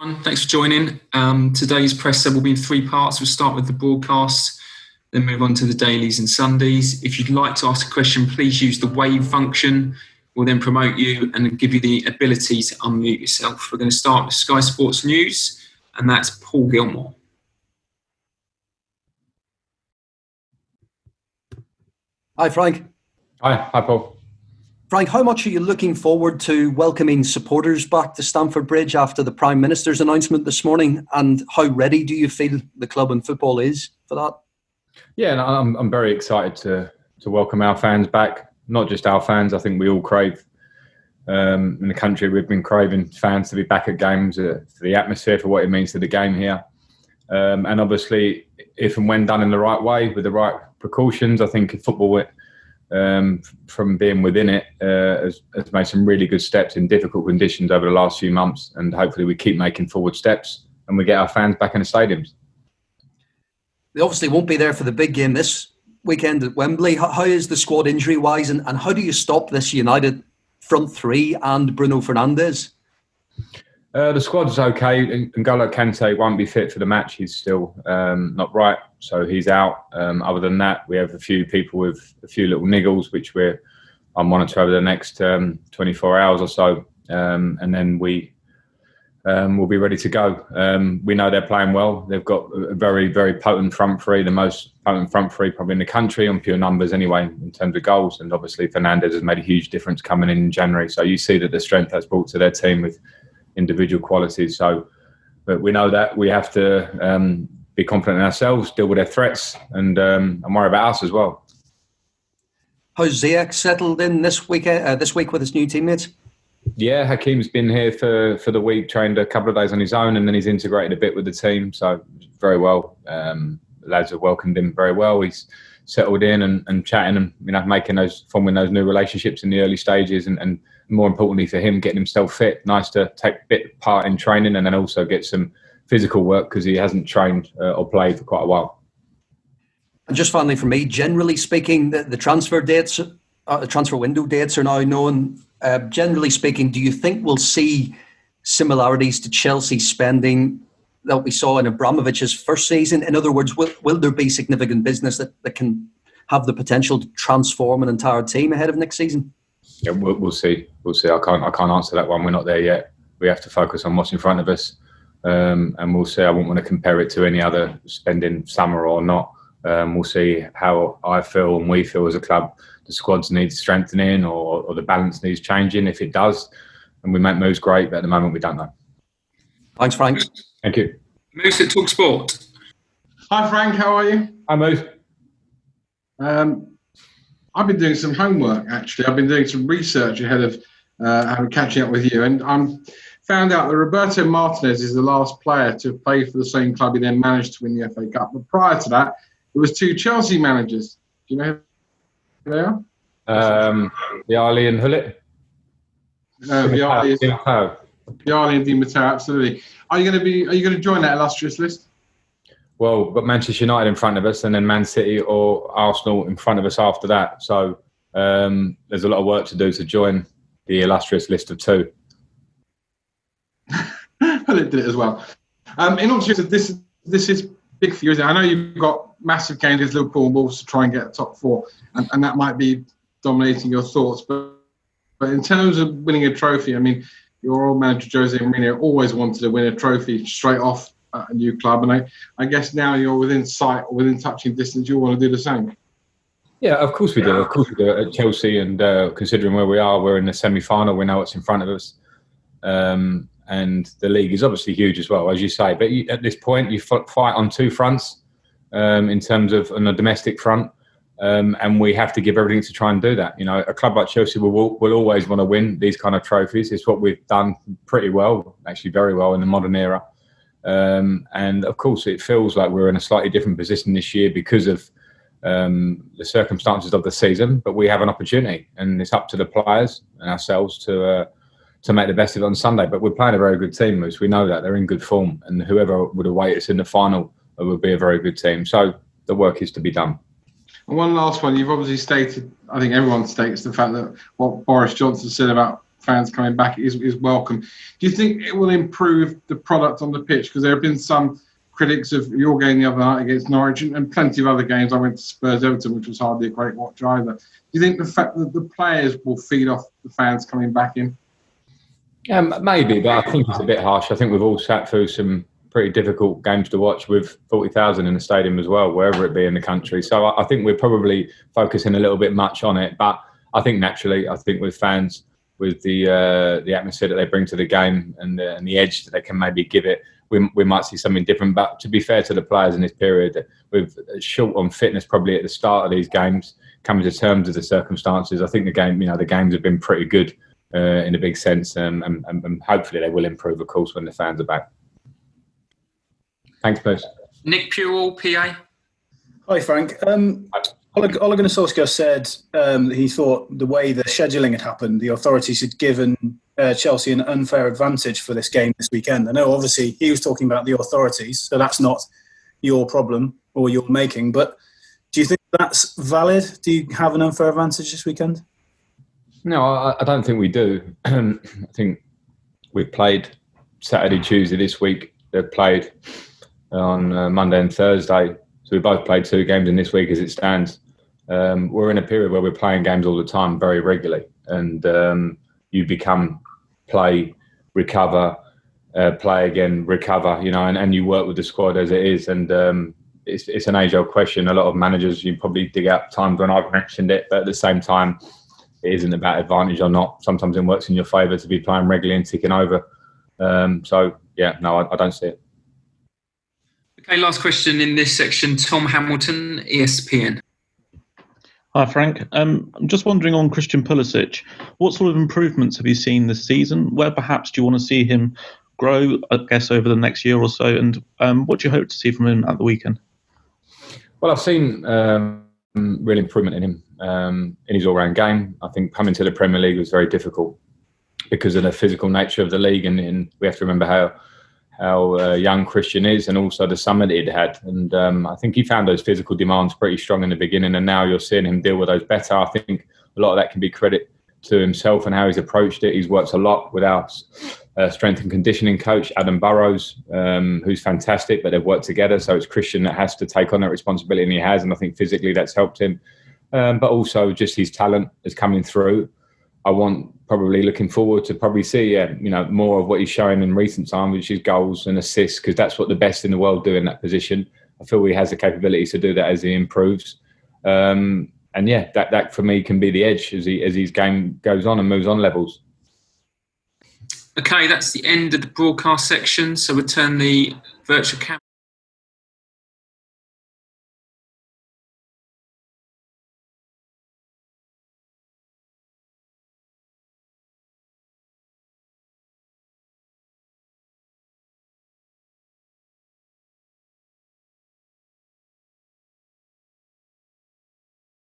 Thanks for joining. Today's presser will be in three parts. We'll start with the broadcasts, then move on to the dailies and Sundays. If you'd like to ask a question, please use the wave function. We'll then promote you and give you the ability to unmute yourself. We're going to start with Sky Sports News, and that's Paul Gilmore. Hi, Frank. Hi, Paul. Frank, how much are you looking forward to welcoming supporters back to Stamford Bridge after the Prime Minister's announcement this morning? And how ready do you feel the club and football is for that? Yeah, and I'm very excited to welcome our fans back. Not just our fans. I think we all crave, in the country, we've been craving fans to be back at games, for the atmosphere, for what it means to the game here. And obviously, if and when done in the right way, with the right precautions, I think football, from being within it, has made some really good steps in difficult conditions over the last few months, and hopefully we keep making forward steps and we get our fans back in the stadiums. They obviously won't be there for the big game this weekend at Wembley. How is the squad injury-wise, and how do you stop this United front three and Bruno Fernandes? The squad's okay. N'Golo Kante won't be fit for the match. He's still not right, so he's out. Other than that, we have a few people with a few little niggles, which I'll monitor over the next 24 hours or so, and then we'll be ready to go. We know they're playing well. They've got a very, very potent front three, the most potent front three probably in the country on pure numbers anyway, in terms of goals. And obviously Fernandes has made a huge difference coming in January. So you see that the strength that's brought to their team with individual qualities. But we know that we have to be confident in ourselves, deal with their threats, and worry about us as well. How's Ziyech settled in this week with his new teammates? Yeah, Hakeem's been here for the week, trained a couple of days on his own, and then he's integrated a bit with the team. So very well. The lads have welcomed him very well. He's settled in and chatting and forming those new relationships in the early stages, and more importantly for him, getting himself fit. Nice to take a bit part in training and then also get some physical work because he hasn't trained or played for quite a while. And just finally for me, generally speaking, the transfer dates, the transfer window dates are now known. Generally speaking, do you think we'll see similarities to Chelsea spending that we saw in Abramovich's first season? In other words, will there be significant business that can have the potential to transform an entire team ahead of next season? Yeah, we'll see. We'll see. I can't answer that one. We're not there yet. We have to focus on what's in front of us, and we'll see. I won't want to compare it to any other spending summer or not. We'll see how I feel and we feel as a club. The squads need strengthening or the balance needs changing. If it does, and we make moves, great. But at the moment, we don't know. Thanks, Frank. Thank you. Moose at Talk Sport. Hi, Frank. How are you? Hi, Moose. I've been doing some homework, actually. I've been doing some research ahead of catching up with you. And I found out that Roberto Martinez is the last player to play for the same club he then managed to win the FA Cup. But prior to that, there was two Chelsea managers. Do you know who they are? Vialli and Hullet. Vialli and Di Matteo, absolutely. Are you going to join that illustrious list? Well, we've got Manchester United in front of us and then Man City or Arsenal in front of us after that. So there's a lot of work to do to join the illustrious list of two. Well, it did it as well. In all seriousness, this is big for you, isn't it? I know you've got massive games against Liverpool and Wolves to try and get a top four, and that might be dominating your thoughts. But in terms of winning a trophy, I mean, your old manager, Jose Mourinho, always wanted to win a trophy straight off a new club, and I guess now you're within sight or within touching distance, you want to do the same. Yeah, of course we do. Of course we do at Chelsea, and considering where we are, we're in the semi-final. We know what's in front of us, and the league is obviously huge as well, as you say. But at this point, you fight on two fronts in terms of on the domestic front, and we have to give everything to try and do that. You know, a club like Chelsea will always want to win these kind of trophies. It's what we've done pretty well, actually very well in the modern era. And of course, it feels like we're in a slightly different position this year because of the circumstances of the season. But we have an opportunity, and it's up to the players and ourselves to make the best of it on Sunday. But we're playing a very good team, Moose. We know that they're in good form, and whoever would await us in the final would be a very good team. So the work is to be done. And one last one. You've obviously stated, I think everyone states the fact that what Boris Johnson said about fans coming back is welcome. Do you think it will improve the product on the pitch? Because there have been some critics of your game the other night against Norwich and plenty of other games. I went to Spurs Everton, which was hardly a great watch either. Do you think the fact that the players will feed off the fans coming back in? Yeah, maybe, but I think it's a bit harsh. I think we've all sat through some pretty difficult games to watch with 40,000 in the stadium as well, wherever it be in the country. So I think we're probably focusing a little bit much on it. But I think naturally, I think with fans, with the atmosphere that they bring to the game and the edge that they can maybe give it, we might see something different. But to be fair to the players in this period, with short on fitness probably at the start of these games, coming to terms with the circumstances, I think the games have been pretty good in a big sense, and hopefully they will improve, of course, when the fans are back. Thanks, Bruce. Nick Pewell, PA. Hi, Frank. Ole Gunnar Solskjaer said that he thought the way the scheduling had happened, the authorities had given Chelsea an unfair advantage for this game this weekend. I know, obviously, he was talking about the authorities, so that's not your problem or your making. But do you think that's valid? Do you have an unfair advantage this weekend? No, I don't think we do. I think we've played Saturday, Tuesday this week. They've played on Monday and Thursday. So we both played 2 games in this week as it stands. We're in a period where we're playing games all the time, very regularly. And you become play, recover, play again, recover, and you work with the squad as it is. And it's an age-old question. A lot of managers, you probably dig out times when I've mentioned it, but at the same time, it isn't about advantage or not. Sometimes it works in your favour to be playing regularly and ticking over. I don't see it. Okay, last question in this section. Tom Hamilton, ESPN. Hi, Frank. I'm just wondering on Christian Pulisic, what sort of improvements have you seen this season? Where perhaps do you want to see him grow, I guess, over the next year or so? And what do you hope to see from him at the weekend? Well, I've seen real improvement in him in his all-round game. I think coming to the Premier League was very difficult because of the physical nature of the league, and we have to remember how young Christian is, and also the summer that he'd had. And I think he found those physical demands pretty strong in the beginning, and now you're seeing him deal with those better. I think a lot of that can be credit to himself and how he's approached it. He's worked a lot with our strength and conditioning coach, Adam Burrows, who's fantastic, but they've worked together. So it's Christian that has to take on that responsibility, and he has, and I think physically that's helped him. But also just his talent is coming through. I want probably looking forward to probably see more of what he's showing in recent time, which is goals and assists, because that's what the best in the world do in that position. I feel he has the capabilities to do that as he improves. That for me can be the edge as his game goes on and moves on levels. Okay, that's the end of the broadcast section. So we'll turn the virtual camera.